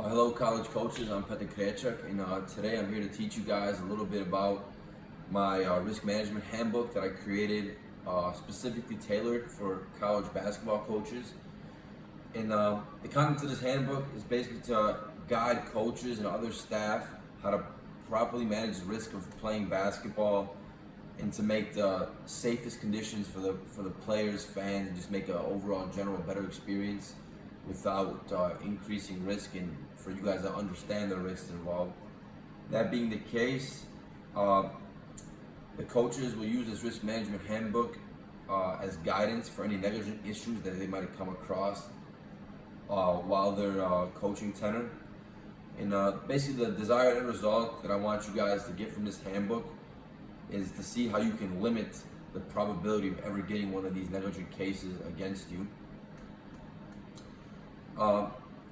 Hello college coaches, I'm Petr Krejček, and today I'm here to teach you guys a little bit about my risk management handbook that I created specifically tailored for college basketball coaches. And the content of this handbook is basically to guide coaches and other staff how to properly manage the risk of playing basketball and to make the safest conditions for the players, fans, and just make an overall general better experience without increasing risk, and for you guys to understand the risks involved. That being the case, the coaches will use this risk management handbook as guidance for any negligent issues that they might have come across while they're coaching tenor. And basically the desired end result that I want you guys to get from this handbook is to see how you can limit the probability of ever getting one of these negligent cases against you.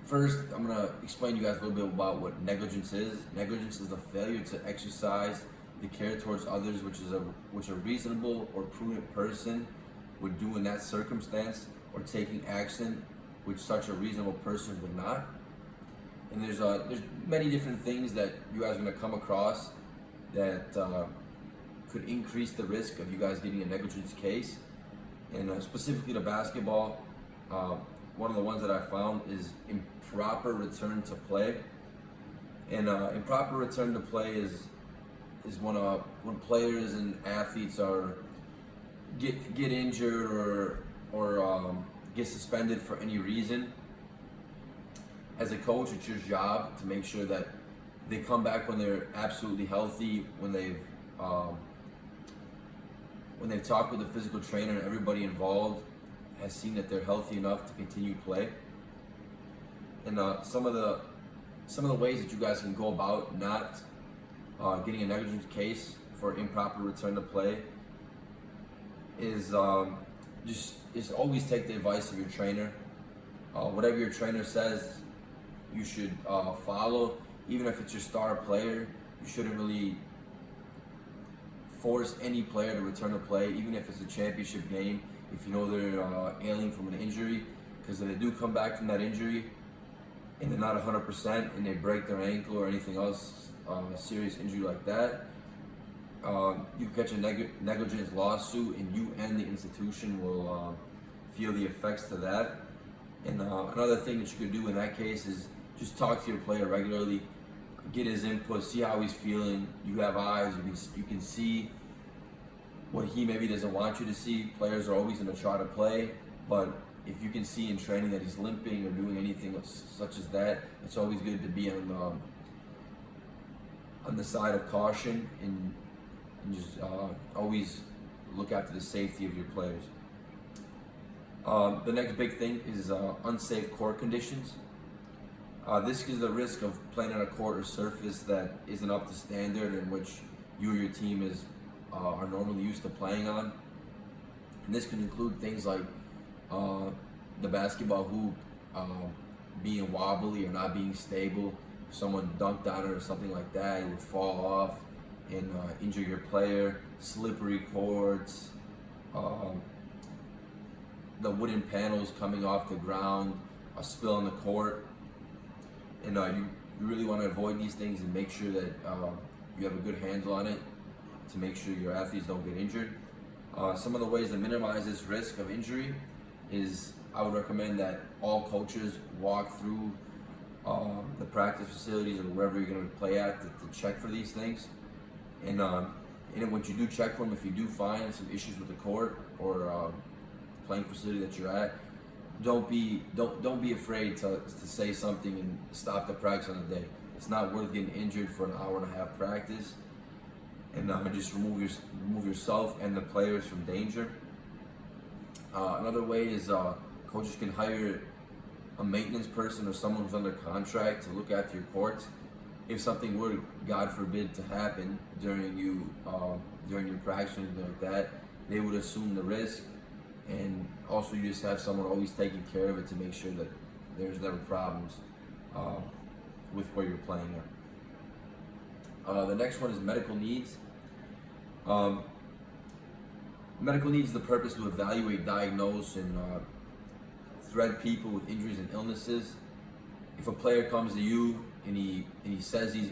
First, I'm going to explain to you guys a little bit about what negligence is. Negligence is the failure to exercise the care towards others which a reasonable or prudent person would do in that circumstance, or taking action which such a reasonable person would not. And there's many different things that you guys are going to come across that could increase the risk of you guys getting a negligence case. And specifically to basketball, one of the ones that I found is improper return to play. And improper return to play is when players and athletes get injured or get suspended for any reason. As a coach, it's your job to make sure that they come back when they're absolutely healthy, when they've talked with the physical trainer and everybody involved has seen that they're healthy enough to continue play. And some of the ways that you guys can go about not getting a negligence case for improper return to play is just always take the advice of your trainer. Whatever your trainer says, you should follow. Even if it's your star player, you shouldn't really force any player to return to play, even if it's a championship game, if you know they're ailing from an injury. Because if they do come back from that injury and they're not 100% and they break their ankle or anything else, a serious injury like that, you catch a negligence lawsuit, and you and the institution will feel the effects to that. And another thing that you could do in that case is just talk to your player regularly, get his input, see how he's feeling. You have eyes, you can see what he maybe doesn't want you to see. Players are always going to try to play, but if you can see in training that he's limping or doing anything such as that, it's always good to be on the side of caution and just always look after the safety of your players. The next big thing is unsafe court conditions. This is the risk of playing on a court or surface that isn't up to standard, in which you or your team are normally used to playing on. And this can include things like the basketball hoop being wobbly or not being stable. If someone dunked on it or something like that, it would fall off and injure your player. Slippery courts, the wooden panels coming off the ground, a spill on the court. And you really want to avoid these things and make sure that you have a good handle on it to make sure your athletes don't get injured. Some of the ways to minimize this risk of injury is I would recommend that all coaches walk through the practice facilities or wherever you're going to play at to check for these things. And once you do check for them, if you do find some issues with the court or playing facility that you're at, don't be afraid to say something and stop the practice on the day. It's not worth getting injured for an hour and a half practice, and just remove yourself and the players from danger. Another way is coaches can hire a maintenance person or someone who's under contract to look after your courts. If something were, God forbid, to happen during your practice or anything like that, they would assume the risk. And also, you just have someone always taking care of it to make sure that there's never problems with where you're playing at. The next one is medical needs. Medical needs is the purpose to evaluate, diagnose, and threat people with injuries and illnesses. if a player comes to you and he says he's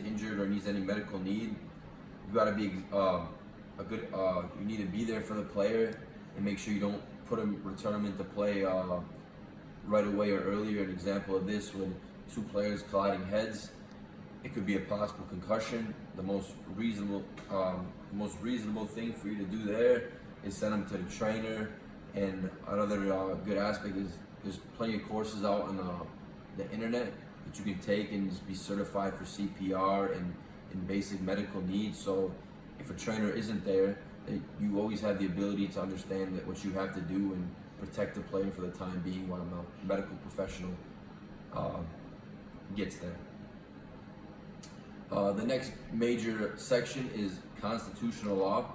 injured or needs any medical need, you got to be you need to be there for the player and make sure you don't return him into play right away or earlier. An example of this, when two players colliding heads, it could be a possible concussion. The most reasonable thing for you to do there is send them to the trainer. And another good aspect is there's plenty of courses out on the internet that you can take and just be certified for CPR and basic medical needs. So if a trainer isn't there, you always have the ability to understand that what you have to do and protect the player for the time being while a medical professional gets there. The next major section is constitutional law.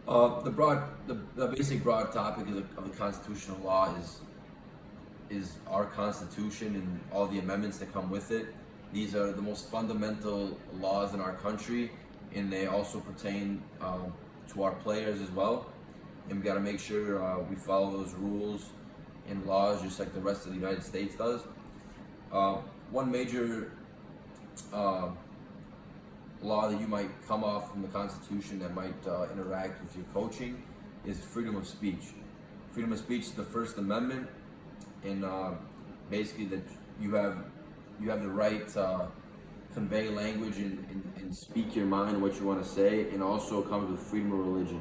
The basic broad topic of the constitutional law is our Constitution and all the amendments that come with it. These are the most fundamental laws in our country, and they also pertain to our players as well. And we got to make sure we follow those rules and laws just like the rest of the United States does. One major law that you might come off from the Constitution that might interact with your coaching is freedom of speech. Freedom of speech is the First Amendment, and basically that you have the right to convey language and speak your mind, what you want to say, and also comes with freedom of religion.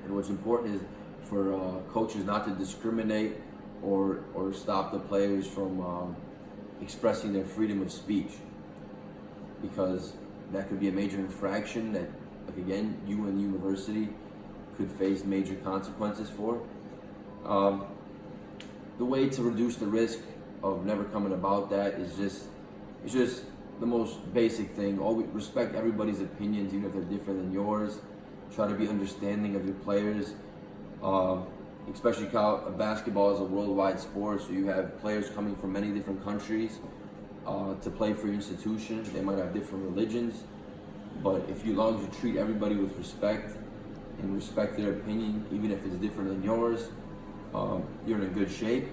And what's important is for coaches not to discriminate or stop the players from expressing their freedom of speech, because that could be a major infraction that, like again, you and the university could face major consequences for. The way to reduce the risk of never coming about that is just the most basic thing. Always respect everybody's opinions, even if they're different than yours. Try to be understanding of your players. Especially basketball is a worldwide sport, so you have players coming from many different countries to play for your institution. They might have different religions, but as long as you treat everybody with respect and respect their opinion, even if it's different than yours, you're in a good shape.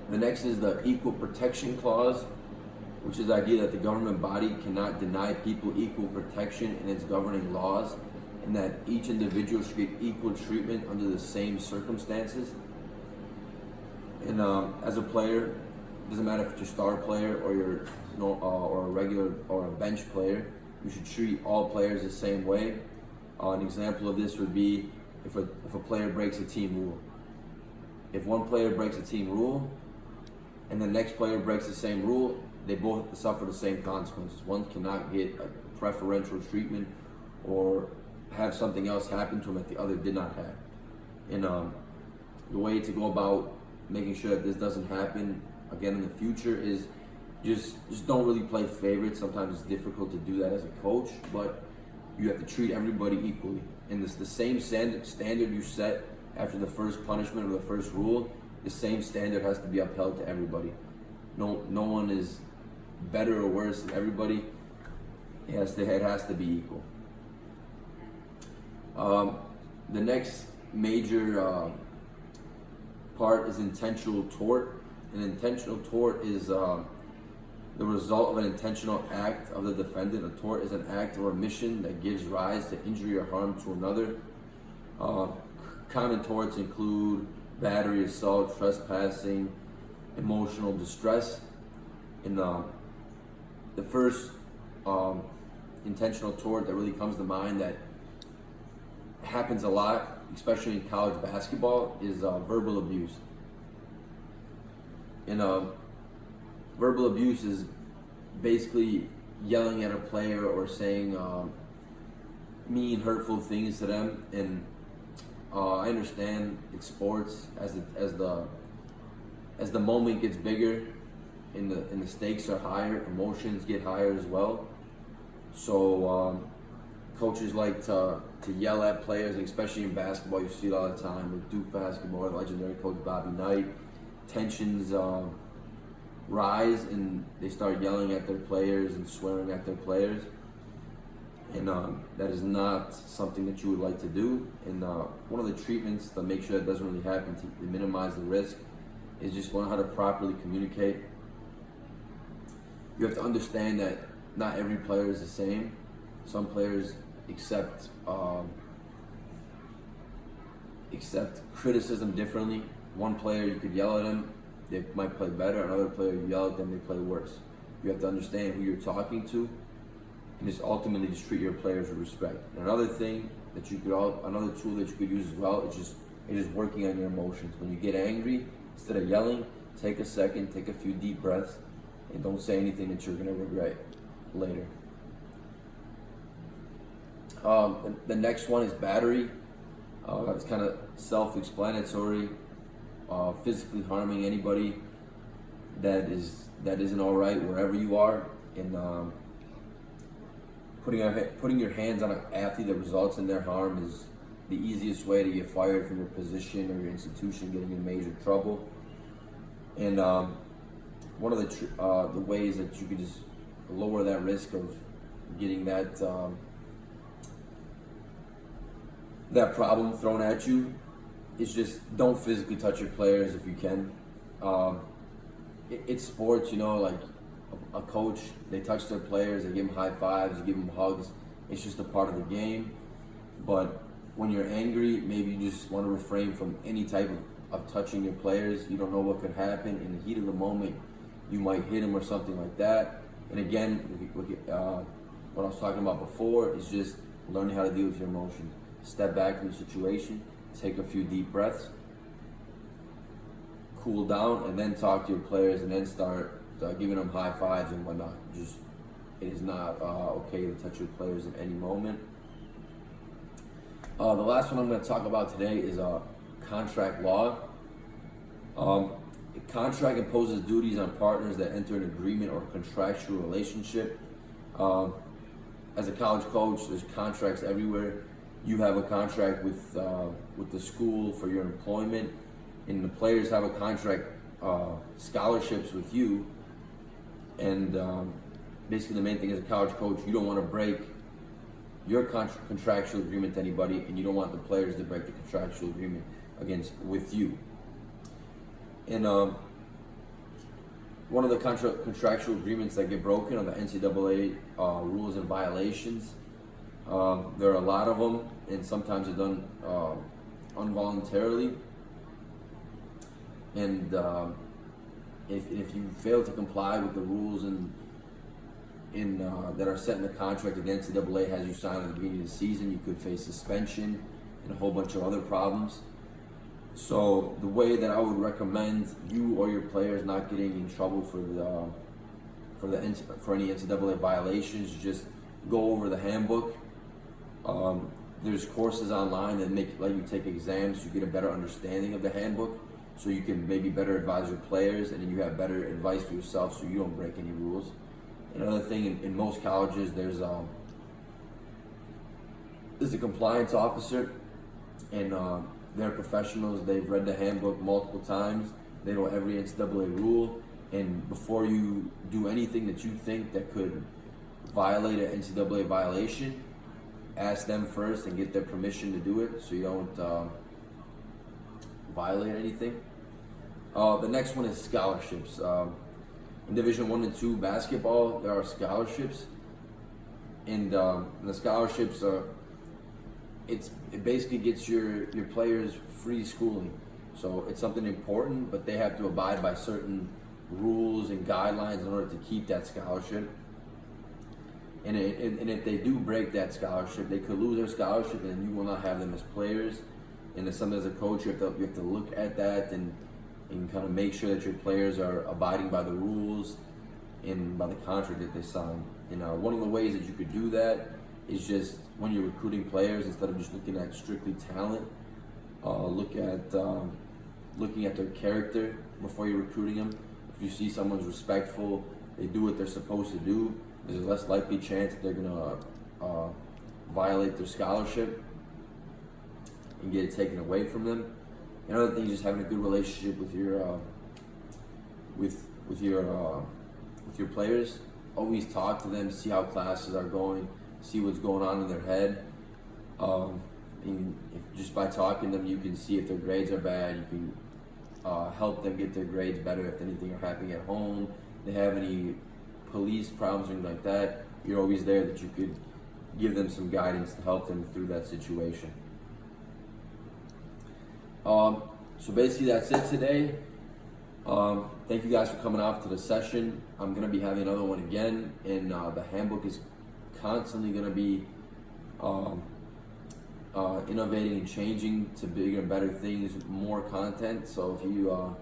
The next is the Equal Protection Clause, which is the idea that the government body cannot deny people equal protection in its governing laws, and that each individual should get equal treatment under the same circumstances. And as a player, it doesn't matter if you're a star player or or a regular or a bench player, you should treat all players the same way. An example of this would be if a player breaks a team rule. If one player breaks a team rule and the next player breaks the same rule, they both suffer the same consequences. One cannot get a preferential treatment or have something else happen to him that the other did not have. And the way to go about making sure that this doesn't happen again in the future is just don't really play favorites. Sometimes it's difficult to do that as a coach, but you have to treat everybody equally. And it's the same standard you set after the first punishment or the first rule, the same standard has to be upheld to everybody. No one is better or worse than everybody. It has to be equal. The next major part is intentional tort. An intentional tort is the result of an intentional act of the defendant. A tort is an act or omission that gives rise to injury or harm to another. Common torts include battery, assault, trespassing, emotional distress. And the first intentional tort that really comes to mind that happens a lot, especially in college basketball, is verbal abuse. And verbal abuse is basically yelling at a player or saying mean, hurtful things to them. And I understand it's sports. As the moment gets bigger and the stakes are higher, emotions get higher as well. So coaches like to yell at players, and especially in basketball, you see it all the time with Duke basketball, legendary coach Bobby Knight. Tensions rise and they start yelling at their players and swearing at their players. and that is not something that you would like to do. And one of the treatments to make sure that doesn't really happen, to minimize the risk, is just learn how to properly communicate. You have to understand that not every player is the same. Some players accept criticism differently. One player, you could yell at them, they might play better. Another player, you yell at them, they play worse. You have to understand who you're talking to, and just ultimately just treat your players with respect. And another thing that another tool that you could use as well is just working on your emotions. When you get angry, instead of yelling, take a second, take a few deep breaths, and don't say anything that you're gonna regret later. The next one is battery. It's kind of self-explanatory. Physically harming anybody that isn't all right wherever you are, and putting your hands on an athlete that results in their harm is the easiest way to get fired from your position or your institution, getting in major trouble. And one of the ways that you can just lower that risk of getting that problem thrown at you is just don't physically touch your players if you can. It's sports, like a coach, they touch their players, they give them high fives, they give them hugs. It's just a part of the game. But when you're angry, maybe you just want to refrain from any type of touching your players. You don't know what could happen. In the heat of the moment, you might hit them or something like that. And again, what I was talking about before is just learning how to deal with your emotions. Step back from the situation, take a few deep breaths, cool down, and then talk to your players, and then start giving them high fives and whatnot. It is not okay to touch your players at any moment. The last one I'm going to talk about today is contract law. A contract imposes duties on partners that enter an agreement or contractual relationship. As a college coach, there's contracts everywhere. You have a contract with the school for your employment, and the players have a contract, scholarships with you. And basically, the main thing as a college coach, you don't want to break your contractual agreement to anybody, and you don't want the players to break the contractual agreement with you. And one of the contractual agreements that get broken are the NCAA rules and violations. There are a lot of them, and sometimes they're done involuntarily. And if you fail to comply with the rules that are set in the contract that the NCAA has you sign at the beginning of the season, you could face suspension and a whole bunch of other problems. So the way that I would recommend you or your players not getting in trouble for any NCAA violations is just go over the handbook. There's courses online that let you take exams so you get a better understanding of the handbook, so you can maybe better advise your players, and then you have better advice for yourself so you don't break any rules. Another thing, in most colleges, there's a compliance officer, and they're professionals. They've read the handbook multiple times. They know every NCAA rule, and before you do anything that you think that could violate an NCAA violation, ask them first and get their permission to do it so you don't violate anything. The next one is scholarships. In Division 1 and 2 basketball, there are scholarships, and the scholarships it basically gets your players free schooling. So it's something important, but they have to abide by certain rules and guidelines in order to keep that scholarship. And if they do break that scholarship, they could lose their scholarship, and you will not have them as players. And as something as a coach, you have to look at that and kind of make sure that your players are abiding by the rules and by the contract that they sign. And one of the ways that you could do that is just when you're recruiting players, instead of just looking at strictly talent, looking at their character before you're recruiting them. If you see someone's respectful, they do what they're supposed to do, there's a less likely chance that they're gonna violate their scholarship and get it taken away from them. Another thing is just having a good relationship with your players. Always talk to them, see how classes are going, see what's going on in their head. And if, just by talking to them, you can see if their grades are bad. You can help them get their grades better if anything are happening at home. If they have any police problems or anything like that, you're always there that you could give them some guidance to help them through that situation. So basically that's it today. Thank you guys for coming out to the session. I'm going to be having another one again, and the handbook is constantly going to be innovating and changing to bigger and better things, more content. So if you,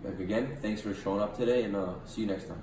again, thanks for showing up today, and see you next time.